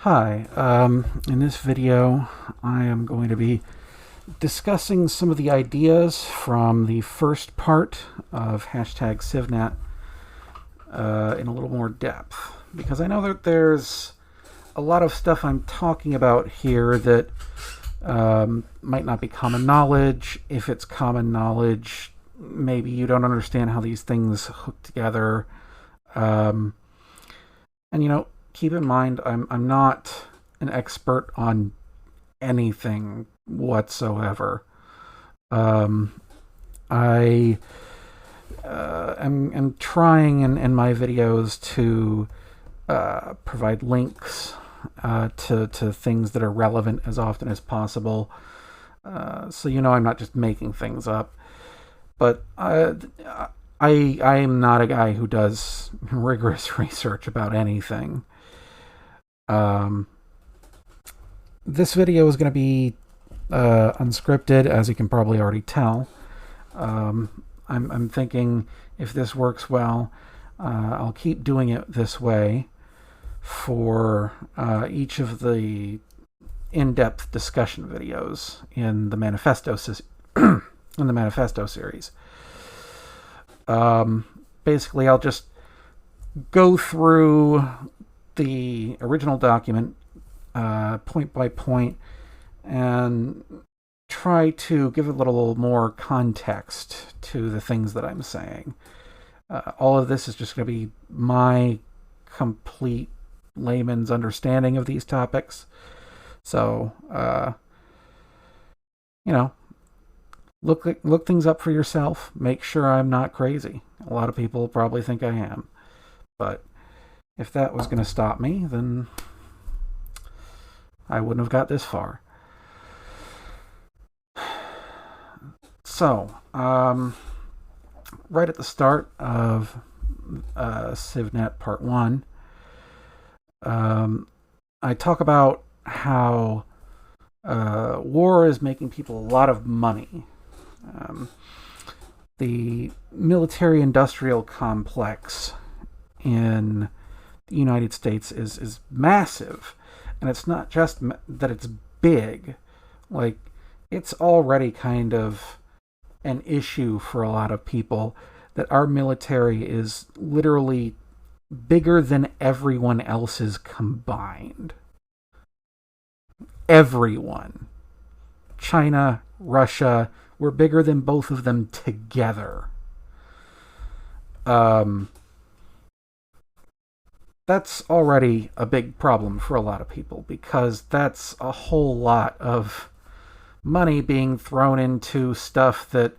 Hi, in this video I am going to be discussing some of the ideas from the first part of hashtag CivNet in a little more depth, because I know that there's a lot of stuff I'm talking about here that might not be common knowledge. If it's common knowledge, maybe you don't understand how these things hook together. And keep in mind, I'm not an expert on anything whatsoever. I am trying in my videos to provide links to things that are relevant as often as possible. So I'm not just making things up. But I am not a guy who does rigorous research about anything. This video is going to be unscripted, as you can probably already tell. I'm thinking if this works well, I'll keep doing it this way for each of the in-depth discussion videos in the manifesto series. Basically, I'll just go through the original document point by point and try to give a little more context to the things that I'm saying. All of this is just going to be my complete layman's understanding of these topics. So, look things up for yourself. Make sure I'm not crazy. A lot of people probably think I am. But if that was going to stop me, then I wouldn't have got this far. So, right at the start of CivNet Part 1, I talk about how war is making people a lot of money. The military-industrial complex in the United States is massive, and it's not just that it's big. Like, it's already kind of an issue for a lot of people that our military is literally bigger than everyone else's combined. Everyone. China, Russia, we're bigger than both of them together. That's already a big problem for a lot of people, because that's a whole lot of money being thrown into stuff that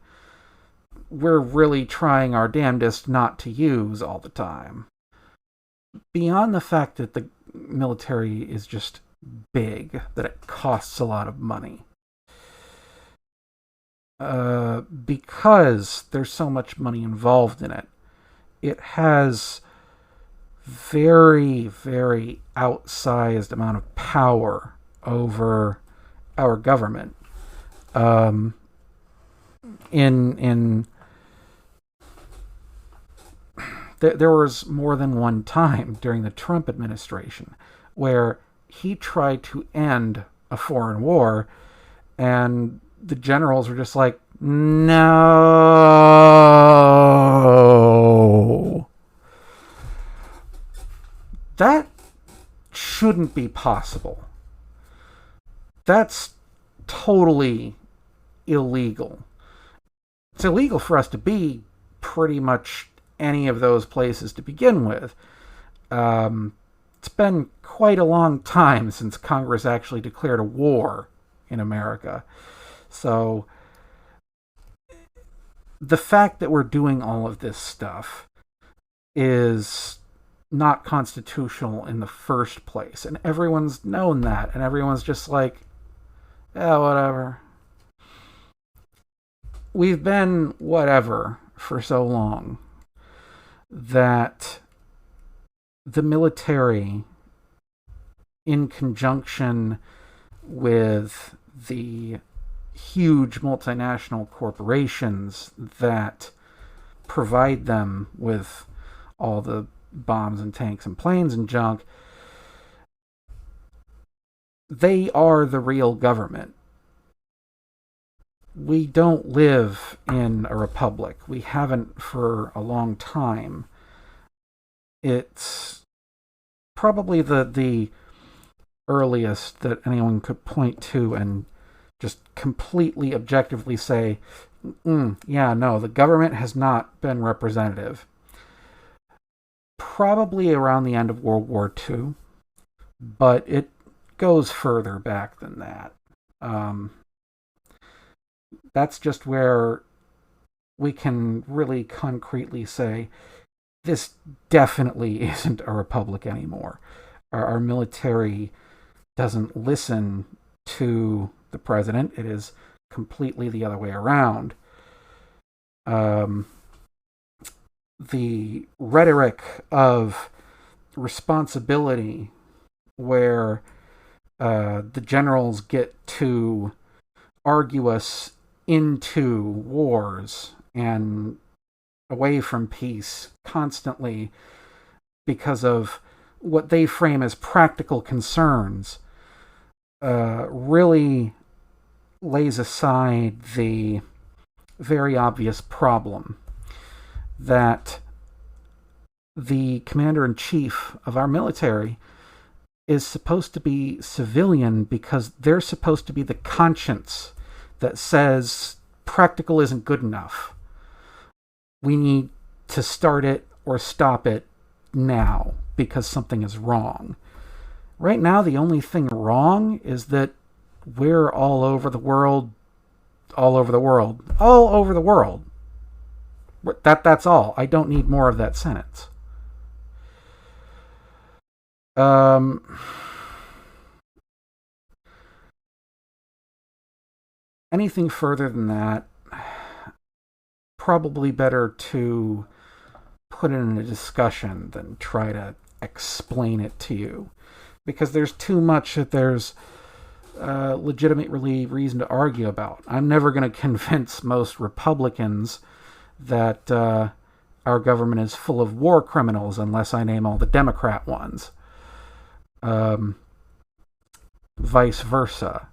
we're really trying our damnedest not to use all the time. Beyond the fact that the military is just big, that it costs a lot of money. Because there's so much money involved in it, it has very, very outsized amount of power over our government. There was more than one time during the Trump administration where he tried to end a foreign war, and the generals were just like, no. That shouldn't be possible. That's totally illegal. It's illegal for us to be pretty much any of those places to begin with. It's been quite a long time since Congress actually declared a war in America. So the fact that we're doing all of this stuff is not constitutional in the first place, and everyone's known that, and everyone's just like, yeah, whatever. We've been whatever for so long that the military, in conjunction with the huge multinational corporations that provide them with all the bombs and tanks and planes and junk, they are the real government. We don't live in a republic. We haven't for a long time. It's probably the earliest that anyone could point to and just completely objectively say, yeah, no, the government has not been representative. Probably around the end of World War II, but it goes further back than that. That's just where we can really concretely say this definitely isn't a republic anymore. Our military doesn't listen to the president. It is completely the other way around. The rhetoric of responsibility, where the generals get to argue us into wars and away from peace constantly because of what they frame as practical concerns, really lays aside the very obvious problem that the commander-in-chief of our military is supposed to be civilian because they're supposed to be the conscience that says practical isn't good enough. We need to start it or stop it now because something is wrong. Right now, the only thing wrong is that we're all over the world. That's all. I don't need more of that sentence. Anything further than that, probably better to put it in a discussion than try to explain it to you, because there's too much that there's legitimately reason to argue about. I'm never going to convince most Republicans that our government is full of war criminals unless I name all the Democrat ones. Vice versa.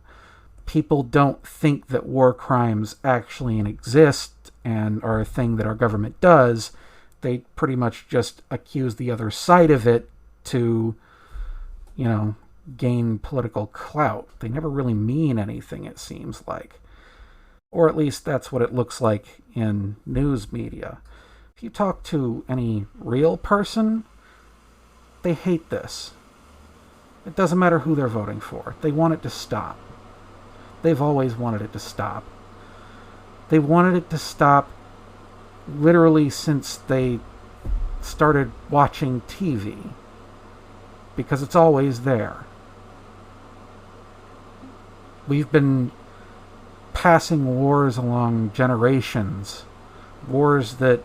People don't think that war crimes actually exist and are a thing that our government does. They pretty much just accuse the other side of it to, gain political clout. They never really mean anything, it seems like. Or at least that's what it looks like in news media. If you talk to any real person, they hate this. It doesn't matter who they're voting for. They want it to stop. They've always wanted it to stop. They wanted it to stop literally since they started watching TV, because it's always there. We've been passing wars along generations, wars that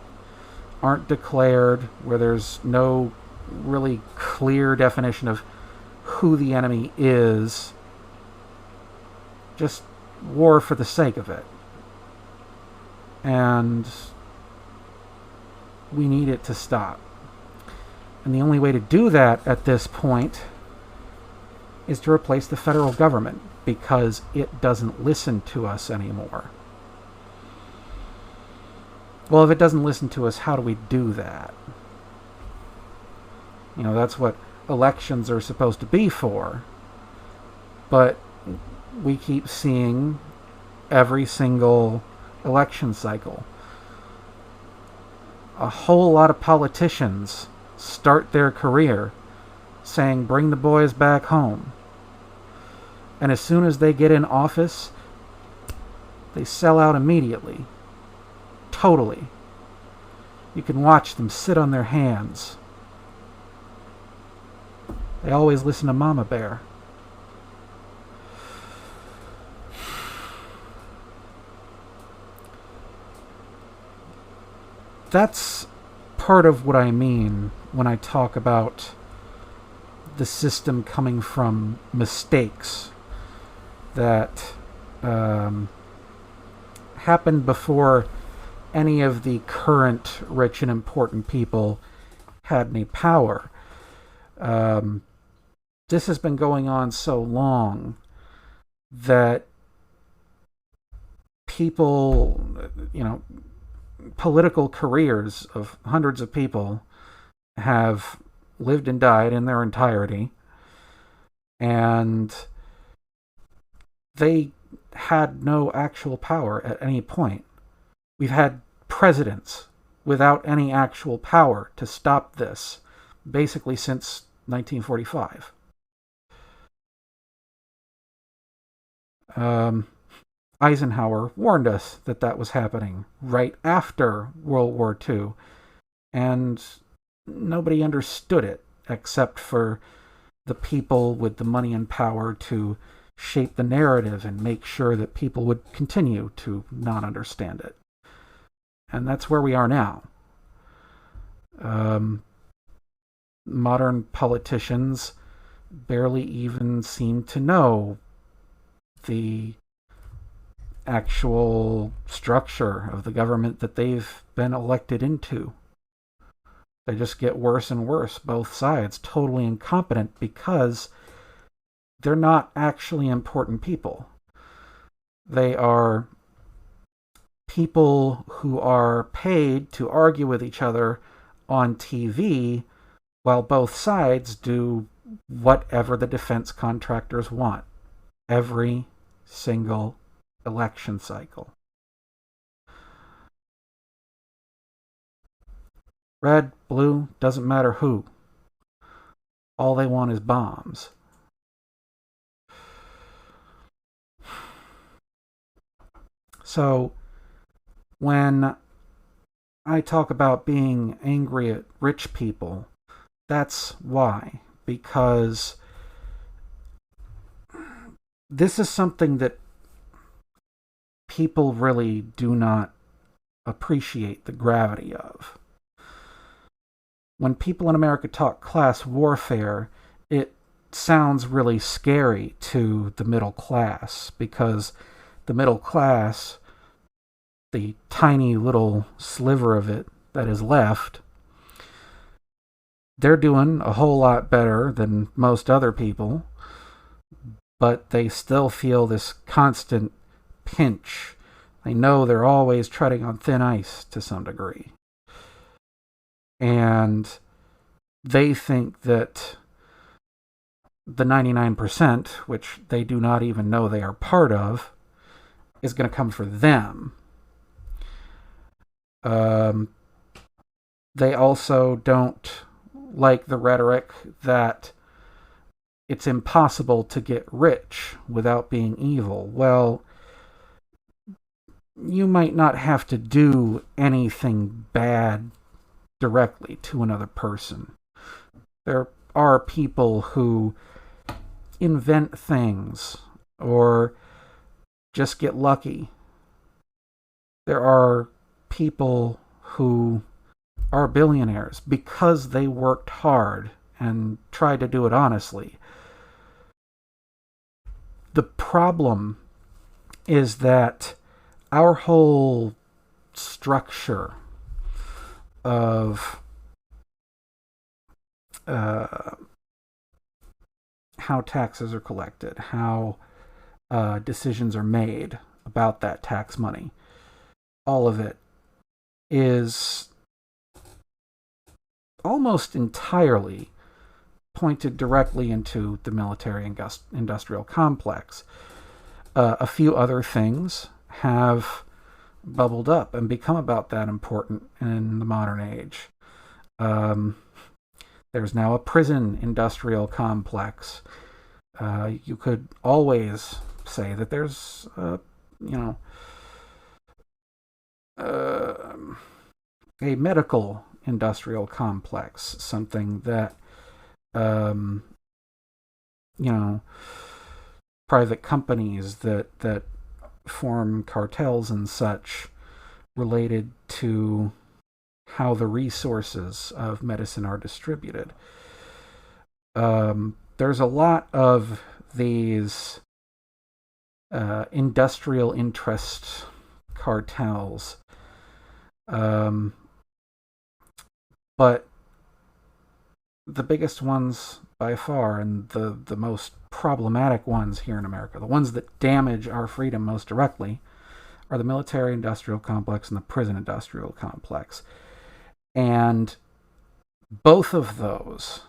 aren't declared, where there's no really clear definition of who the enemy is, just war for the sake of it. And we need it to stop. And the only way to do that at this point is to replace the federal government, because it doesn't listen to us anymore. Well, if it doesn't listen to us, how do we do that? That's what elections are supposed to be for. But we keep seeing every single election cycle a whole lot of politicians start their career saying, bring the boys back home. And as soon as they get in office, they sell out immediately. Totally. You can watch them sit on their hands. They always listen to Mama Bear. That's part of what I mean when I talk about the system coming from mistakes that happened before any of the current rich and important people had any power. this has been going on so long that people, political careers of hundreds of people have lived and died in their entirety, and they had no actual power at any point. We've had presidents without any actual power to stop this, basically since 1945. Eisenhower warned us that that was happening right after World War II, and nobody understood it except for the people with the money and power to shape the narrative and make sure that people would continue to not understand it. And that's where we are now. Modern politicians barely even seem to know the actual structure of the government that they've been elected into. They just get worse and worse, both sides, totally incompetent because they're not actually important people. They are people who are paid to argue with each other on TV while both sides do whatever the defense contractors want every single election cycle. Red, blue, doesn't matter who. All they want is bombs. So, when I talk about being angry at rich people, that's why. Because this is something that people really do not appreciate the gravity of. When people in America talk class warfare, it sounds really scary to the middle class, because the middle class, the tiny little sliver of it that is left, they're doing a whole lot better than most other people, but they still feel this constant pinch. They know they're always treading on thin ice to some degree. And they think that the 99%, which they do not even know they are part of, is going to come for them. They also don't like the rhetoric that it's impossible to get rich without being evil. Well, you might not have to do anything bad directly to another person. There are people who invent things or just get lucky. There are people who are billionaires because they worked hard and tried to do it honestly. The problem is that our whole structure of how taxes are collected, how decisions are made about that tax money, all of it is almost entirely pointed directly into the military industrial complex. A few other things have bubbled up and become about that important in the modern age. There's now a prison industrial complex. You could always say that there's, a medical industrial complex, something that, private companies that form cartels and such related to how the resources of medicine are distributed. There's a lot of these industrial interest cartels, but the biggest ones by far, and the most problematic ones here in America, the ones that damage our freedom most directly, are the military-industrial complex and the prison-industrial complex. And both of those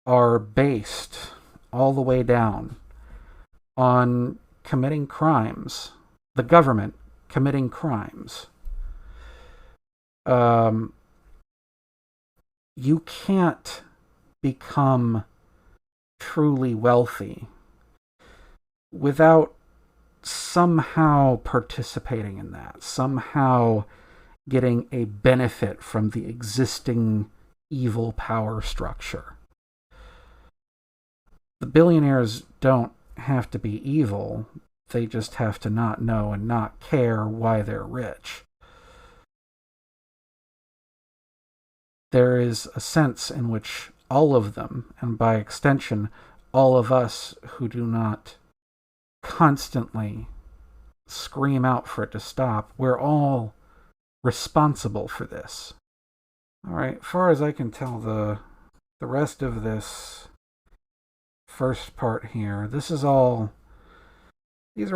are based all the way down on committing crimes, the government committing crimes. You can't become truly wealthy without somehow participating in that, somehow getting a benefit from the existing evil power structure. The billionaires don't have to be evil, they just have to not know and not care why they're rich. There is a sense in which all of them, and by extension, all of us who do not constantly scream out for it to stop, we're all responsible for this. All right, as far as I can tell, the rest of this first part here, these are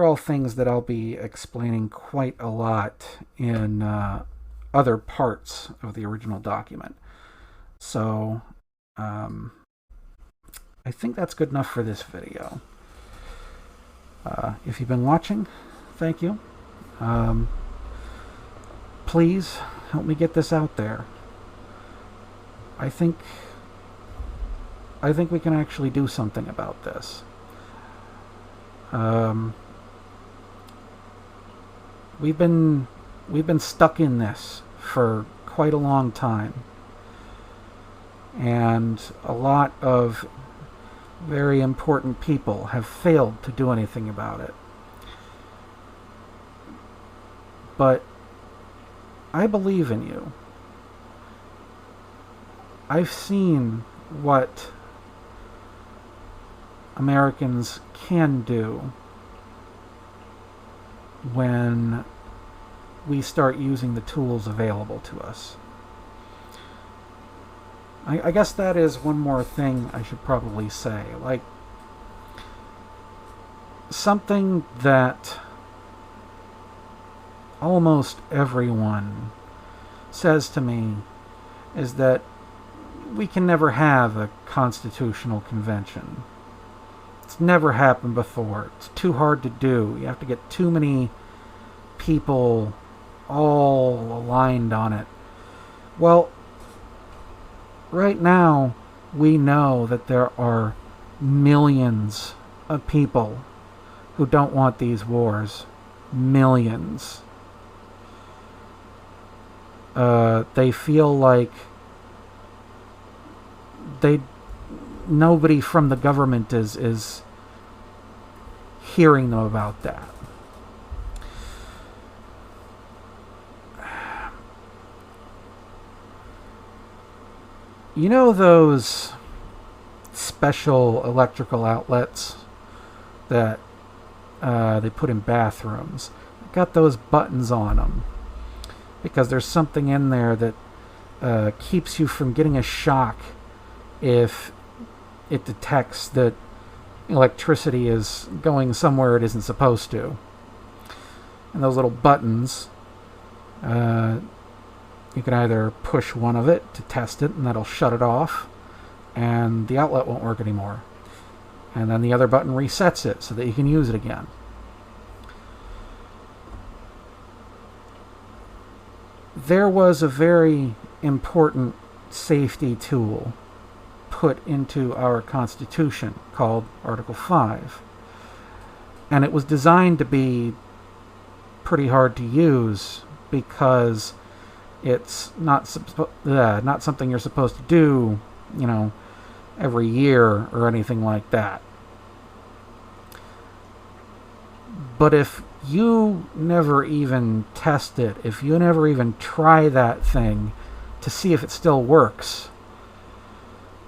all things that I'll be explaining quite a lot in other parts of the original document. So I think that's good enough for this video. If you've been watching, thank you. Please help me get this out there. I think we can actually do something about this. We've been stuck in this for quite a long time, and a lot of very important people have failed to do anything about it. But I believe in you. I've seen what Americans can do when we start using the tools available to us. I guess that is one more thing I should probably say. Like, something that almost everyone says to me is that we can never have a constitutional convention. It's never happened before. It's too hard to do. You have to get too many people all aligned on it. Well, right now, we know that there are millions of people who don't want these wars. Millions. They feel like nobody from the government is hearing them about that. You know those special electrical outlets that they put in bathrooms? They've got those buttons on them because there's something in there that keeps you from getting a shock if it detects that electricity is going somewhere it isn't supposed to. And those little buttons, you can either push one of it to test it, and that'll shut it off, and the outlet won't work anymore. And then the other button resets it so that you can use it again. There was a very important safety tool put into our Constitution called Article 5. And it was designed to be pretty hard to use because it's not something you're supposed to do, every year or anything like that. But if you never even test it, if you never even try that thing to see if it still works,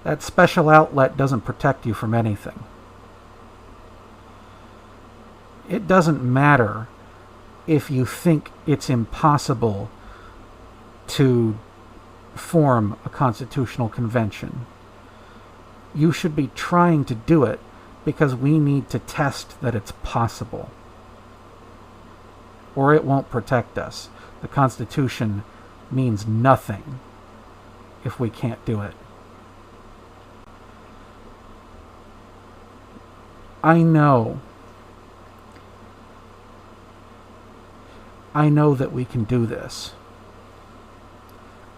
that special outlet doesn't protect you from anything. It doesn't matter if you think it's impossible to form a constitutional convention. You should be trying to do it because we need to test that it's possible. Or it won't protect us. The Constitution means nothing if we can't do it. I know that we can do this.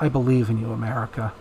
I believe in you, America.